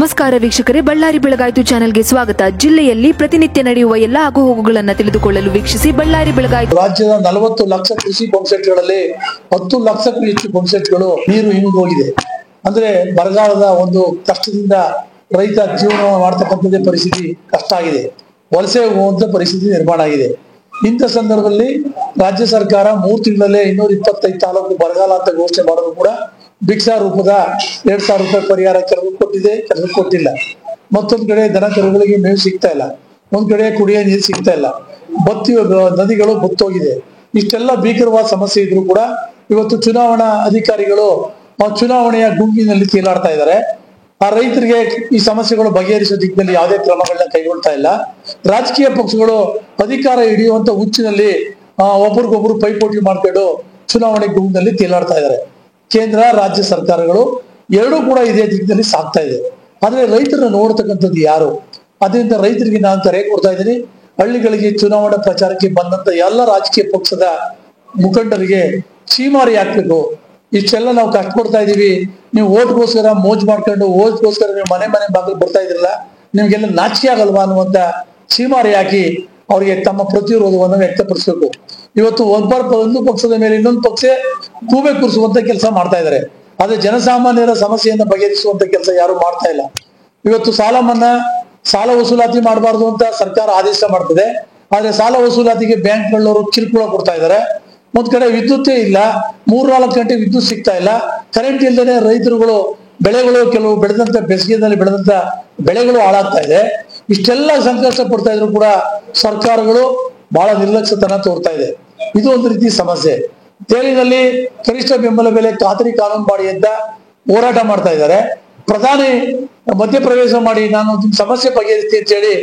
ನಮಸ್ಕಾರ ವೀಕ್ಷಕರೇ, ಬಳ್ಳಾರಿ ಬೆಳಗಾಯಿತು ಚಾನೆಲ್ಗೆ ಸ್ವಾಗತ. ಜಿಲ್ಲೆಯಲ್ಲಿ ಪ್ರತಿನಿತ್ಯ ನಡೆಯುವ ಎಲ್ಲ ಆಗುಹೋಗುಗಳನ್ನು ತಿಳಿದುಕೊಳ್ಳಲು ವೀಕ್ಷಿಸಿ ಬಳ್ಳಾರಿ ಬೆಳಗಾಯಿತು. ರಾಜ್ಯದ 40 ಲಕ್ಷ ಕೃಷಿ ಪಂಪ್ಸೆಟ್ಗಳಲ್ಲಿ 10 ಲಕ್ಷಕ್ಕೂ ಹೆಚ್ಚು ಪಂಪ್ಸೆಟ್ಗಳು ನೀರು ಹಿಂಗೋಗಿದೆ. ಅಂದ್ರೆ ಬರಗಾಲದ ಒಂದು ಕಷ್ಟದಿಂದ ರೈತ ಜೀವನ ಮಾಡ್ತಕ್ಕಂಥದ್ದೇ ಪರಿಸ್ಥಿತಿ ಕಷ್ಟ ಆಗಿದೆ. ವಲಸೆ ಹೋಗುವಂತ ಪರಿಸ್ಥಿತಿ ನಿರ್ಮಾಣ ಆಗಿದೆ. ಇಂಥ ಸಂದರ್ಭದಲ್ಲಿ ರಾಜ್ಯ ಸರ್ಕಾರ 3 ತಿಂಗಳಲ್ಲೇ 225 ತಾಲೂಕು ಬರಗಾಲ ಅಂತ ಘೋಷಣೆ ಮಾಡೋದು ಕೂಡ ಭಿಕ್ಷಾ ರೂಪದ 2,000 ರೂಪಾಯಿ ಪರಿಹಾರ ಕೆಲವು ಕೊಟ್ಟಿದೆ, ಕೆಲವು ಕೊಟ್ಟಿಲ್ಲ. ಮತ್ತೊಂದ್ ಕಡೆ ದನ ಕರುಗಳಿಗೆ ಮೇವು ಸಿಗ್ತಾ ಇಲ್ಲ, ಒಂದ್ ಕಡೆ ಕುಡಿಯೋ ನೀರು ಸಿಗ್ತಾ ಇಲ್ಲ, ನದಿಗಳು ಬತ್ತೋಗಿದೆ. ಇಷ್ಟೆಲ್ಲ ಭೀಕರವಾದ ಸಮಸ್ಯೆ ಇದ್ರು ಕೂಡ ಇವತ್ತು ಚುನಾವಣಾ ಅಧಿಕಾರಿಗಳು ಚುನಾವಣೆಯ ಗುಂಗಿನಲ್ಲಿ ತೇಲಾಡ್ತಾ ಇದ್ದಾರೆ. ಆ ರೈತರಿಗೆ ಈ ಸಮಸ್ಯೆಗಳು ಬಗೆಹರಿಸೋ ದಿಕ್ಕಿನಲ್ಲಿ ಯಾವುದೇ ಕ್ರಮಗಳನ್ನ ಕೈಗೊಳ್ತಾ ಇಲ್ಲ. ರಾಜಕೀಯ ಪಕ್ಷಗಳು ಅಧಿಕಾರ ಹಿಡಿಯುವಂತ ಹುಚ್ಚಿನಲ್ಲಿ ಒಬ್ರಿಗೊಬ್ರು ಪೈಪೋಟಿ ಮಾಡ್ಕೊಂಡು ಚುನಾವಣೆ ಗುಂಗಿನಲ್ಲಿ ತೇಲಾಡ್ತಾ ಇದ್ದಾರೆ. ಕೇಂದ್ರ ರಾಜ್ಯ ಸರ್ಕಾರಗಳು ಎರಡೂ ಕೂಡ ಇದೇ ದಿಕ್ಕಿನಲ್ಲಿ ಸಾಗ್ತಾ ಇದೆ. ಆದ್ರೆ ರೈತರನ್ನ ನೋಡ್ತಕ್ಕಂಥದ್ದು ಯಾರು? ಅದರಿಂದ ರೈತರಿಗೆ ನಾನು ಕರೆ ಕೊಡ್ತಾ ಇದ್ದೀನಿ, ಹಳ್ಳಿಗಳಿಗೆ ಚುನಾವಣಾ ಪ್ರಚಾರಕ್ಕೆ ಬಂದಂತ ಎಲ್ಲ ರಾಜಕೀಯ ಪಕ್ಷದ ಮುಖಂಡರಿಗೆ ಚೀಮಾರಿ ಹಾಕ್ಬೇಕು. ಇಷ್ಟೆಲ್ಲ ನಾವು ಕಷ್ಟಪಡ್ತಾ ಇದೀವಿ, ನೀವು ಓಟ್ಗೋಸ್ಕರ ಮೋಜ್ ಮಾಡ್ಕೊಂಡು ಓಟ್ಗೋಸ್ಕರ ನೀವು ಮನೆ ಬಾಗಿಲು ಬರ್ತಾ ಇದ್ರಲ್ಲ, ನಿಮ್ಗೆಲ್ಲ ನಾಚಿಕೆ ಆಗಲ್ವಾ ಅನ್ನುವಂತ ಚೀಮಾರಿ ಹಾಕಿ ಅವರಿಗೆ ತಮ್ಮ ಪ್ರತಿರೋಧವನ್ನು ವ್ಯಕ್ತಪಡಿಸಬೇಕು. ಇವತ್ತು ಒಂದು ಪಕ್ಷದ ಮೇಲೆ ಇನ್ನೊಂದು ಪಕ್ಷ ಕೂಬೆ ಕೂರಿಸುವಂತ ಕೆಲಸ ಮಾಡ್ತಾ ಇದ್ದಾರೆ. ಆದ್ರೆ ಜನಸಾಮಾನ್ಯರ ಸಮಸ್ಯೆಯನ್ನ ಬಗೆಹರಿಸುವಂತ ಕೆಲಸ ಯಾರು ಮಾಡ್ತಾ ಇಲ್ಲ. ಇವತ್ತು ಸಾಲ ವಸೂಲಾತಿ ಮಾಡಬಾರ್ದು ಅಂತ ಸರ್ಕಾರ ಆದೇಶ ಮಾಡ್ತದೆ. ಆದ್ರೆ ಸಾಲ ವಸೂಲಾತಿಗೆ ಬ್ಯಾಂಕ್ಗಳವರು ಕಿರುಕುಳ ಕೊಡ್ತಾ ಇದ್ದಾರೆ. ಒಂದ್ ಕಡೆ ವಿದ್ಯುತ್ತೇ ಇಲ್ಲ, 3-4 ಗಂಟೆ ವಿದ್ಯುತ್ ಸಿಗ್ತಾ ಇಲ್ಲ. ಕರೆಂಟ್ ಇಲ್ದೇನೆ ರೈತರುಗಳು ಬೆಳೆಗಳು ಕೆಲವು ಬೆಳೆದಂತ ಬೇಸಿಗೆಯಲ್ಲಿ ಬೆಳೆದಂತ ಬೆಳೆಗಳು ಹಾಳಾಗ್ತಾ ಇದೆ. ಇಷ್ಟೆಲ್ಲ ಸಂಕಷ್ಟ ಪಡ್ತಾ ಇದ್ರು ಕೂಡ ಸರ್ಕಾರಗಳು ಬಹಳ ನಿರ್ಲಕ್ಷ್ಯತನ ತೋರ್ತಾ ಇದೆ. ಇದು ಒಂದು ರೀತಿ ಸಮಸ್ಯೆ. ದೆಹಲಿನಲ್ಲಿ ಕನಿಷ್ಠ ಬೆಂಬಲ ಬೆಲೆ ಖಾತರಿ ಕಾನೂನು ಮಾಡಿ ಅಂತ ಹೋರಾಟ ಮಾಡ್ತಾ ಇದ್ದಾರೆ. ಪ್ರಧಾನಿ ಮಧ್ಯಪ್ರವೇಶ ಮಾಡಿ ನಾನು ಸಮಸ್ಯೆ ಬಗೆಹರಿಸ್ತೀನಿ ಅಂತ ಹೇಳಿ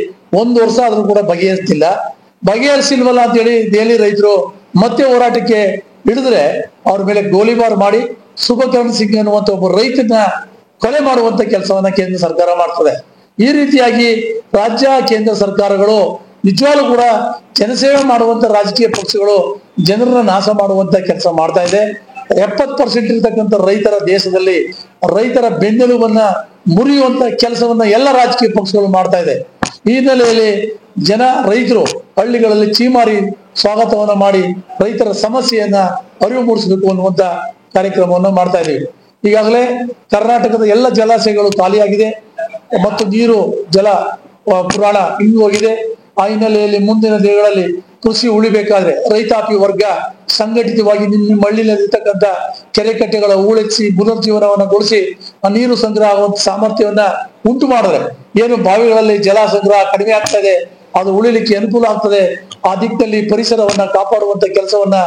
1 ವರ್ಷ ಆದ್ರೂ ಕೂಡ ಬಗೆಹರಿಸಿಲ್ವಲ್ಲ ಅಂತ ಹೇಳಿ ದೆಹಲಿ ರೈತರು ಮತ್ತೆ ಹೋರಾಟಕ್ಕೆ ಹಿಡಿದ್ರೆ ಅವ್ರ ಮೇಲೆ ಗೋಲಿಬಾರ್ ಮಾಡಿ ಸುಭಕರಣ್ ಸಿಂಗ್ ಅನ್ನುವಂತ ಒಬ್ಬ ರೈತನ ಕೊಲೆ ಮಾಡುವಂತ ಕೆಲಸವನ್ನ ಕೇಂದ್ರ ಸರ್ಕಾರ ಮಾಡ್ತದೆ. ಈ ರೀತಿಯಾಗಿ ರಾಜ್ಯ ಕೇಂದ್ರ ಸರ್ಕಾರಗಳು ನಿಜವಾಗ್ಲೂ ಕೂಡ ಜನಸೇವೆ ಮಾಡುವಂತ ರಾಜಕೀಯ ಪಕ್ಷಗಳು ಜನರನ್ನ ನಾಶ ಮಾಡುವಂತ ಕೆಲಸ ಮಾಡ್ತಾ ಇದೆ. 70% ಇರ್ತಕ್ಕಂಥ ರೈತರ ದೇಶದಲ್ಲಿ ರೈತರ ಬೆನ್ನೆಲುಬನ್ನ ಮುರಿಯುವಂತ ಕೆಲಸವನ್ನ ಎಲ್ಲ ರಾಜಕೀಯ ಪಕ್ಷಗಳು ಮಾಡ್ತಾ ಇದೆ. ಈ ಹಿನ್ನೆಲೆಯಲ್ಲಿ ರೈತರು ಹಳ್ಳಿಗಳಲ್ಲಿ ಚೀಮಾರಿ ಸ್ವಾಗತವನ್ನ ಮಾಡಿ ರೈತರ ಸಮಸ್ಯೆಯನ್ನ ಅರಿವು ಮೂಡಿಸಬೇಕು ಅನ್ನುವಂತ ಕಾರ್ಯಕ್ರಮವನ್ನು ಮಾಡ್ತಾ ಇದ್ದೀವಿ. ಈಗಾಗಲೇ ಕರ್ನಾಟಕದ ಎಲ್ಲ ಜಲಾಶಯಗಳು ಖಾಲಿಯಾಗಿದೆ ಮತ್ತು ನೀರು ಜಲ ಪುರಾಣ ಹಿಂಗು ಹೋಗಿದೆ. ಆ ಹಿನ್ನೆಲೆಯಲ್ಲಿ ಮುಂದಿನ ದಿನಗಳಲ್ಲಿ ಕೃಷಿ ಉಳಿಬೇಕಾದ್ರೆ ರೈತಾಪಿ ವರ್ಗ ಸಂಘಟಿತವಾಗಿ ನಿಮ್ಮ ಹಳ್ಳಿಯಲ್ಲಿರ್ತಕ್ಕಂಥ ಕೆರೆ ಕಟ್ಟೆಗಳ ಹೂಳೆಚ್ಚಿ ಪುನರ್ಜೀವನವನ್ನಗೊಳಿಸಿ ಆ ನೀರು ಸಂಗ್ರಹ ಆಗುವಂತ ಸಾಮರ್ಥ್ಯವನ್ನ ಉಂಟು ಮಾಡಿದ್ರೆ ಏನು ಬಾವಿಗಳಲ್ಲಿ ಜಲ ಸಂಗ್ರಹ ಕಡಿಮೆ ಆಗ್ತಾ ಇದೆ, ಅದು ಉಳಿಲಿಕ್ಕೆ ಅನುಕೂಲ ಆಗ್ತದೆ. ಆ ದಿಕ್ಕಿನಲ್ಲಿ ಪರಿಸರವನ್ನ ಕಾಪಾಡುವಂತ ಕೆಲಸವನ್ನ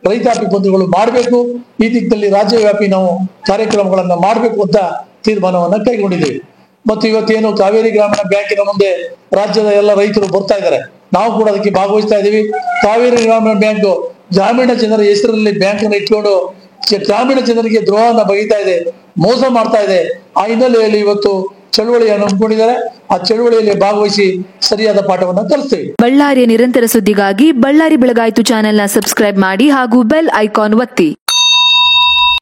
ರೈತಾಪಿ ಬಂಧುಗಳು ಮಾಡಬೇಕು. ಈ ದಿಕ್ಕಿನಲ್ಲಿ ರಾಜ್ಯವ್ಯಾಪಿ ನಾವು ಕಾರ್ಯಕ್ರಮಗಳನ್ನ ಮಾಡಬೇಕು ಅಂತ ತೀರ್ಮಾನವನ್ನ ಕೈಗೊಂಡಿದ್ದೇವೆ. ಮತ್ತು ಇವತ್ತೇನು ಕಾವೇರಿ ಗ್ರಾಮೀಣ ಬ್ಯಾಂಕಿನ ಮುಂದೆ ರಾಜ್ಯದ ಎಲ್ಲ ರೈತರು ಬರ್ತಾ ಇದ್ದಾರೆ, ನಾವು ಕೂಡ ಅದಕ್ಕೆ ಭಾಗವಹಿಸ್ತಾ ಇದ್ದೀವಿ. ಕಾವೇರಿ ಗ್ರಾಮೀಣ ಬ್ಯಾಂಕ್ ಗ್ರಾಮೀಣ ಜನರ ಹೆಸರಲ್ಲಿ ಬ್ಯಾಂಕ್ ಅನ್ನು ಇಟ್ಕೊಂಡು ಗ್ರಾಮೀಣ ಜನರಿಗೆ ದ್ರೋಹನ ಬಗೆತಾ ಇದೆ, ಮೋಸ ಮಾಡ್ತಾ ಇದೆ. ಆ ಹಿನ್ನೆಲೆಯಲ್ಲಿ ಇವತ್ತು ಚಳುವಳಿಯನ್ನು ಹಮ್ಮಿಕೊಂಡಿದ್ದಾರೆ. ಆ ಚಳುವಳಿಯಲ್ಲಿ ಭಾಗವಹಿಸಿ ಸರಿಯಾದ ಪಾಠವನ್ನು ಕಲಿಸ್ತೇವೆ. ಬಳ್ಳಾರಿಯ ನಿರಂತರ ಸುದ್ದಿಗಾಗಿ ಬಳ್ಳಾರಿ ಬೆಳಗಾಯಿತು ಚಾನೆಲ್ನ ಸಬ್ಸ್ಕ್ರೈಬ್ ಮಾಡಿ ಹಾಗೂ ಬೆಲ್ ಐಕಾನ್ ಒತ್ತಿ.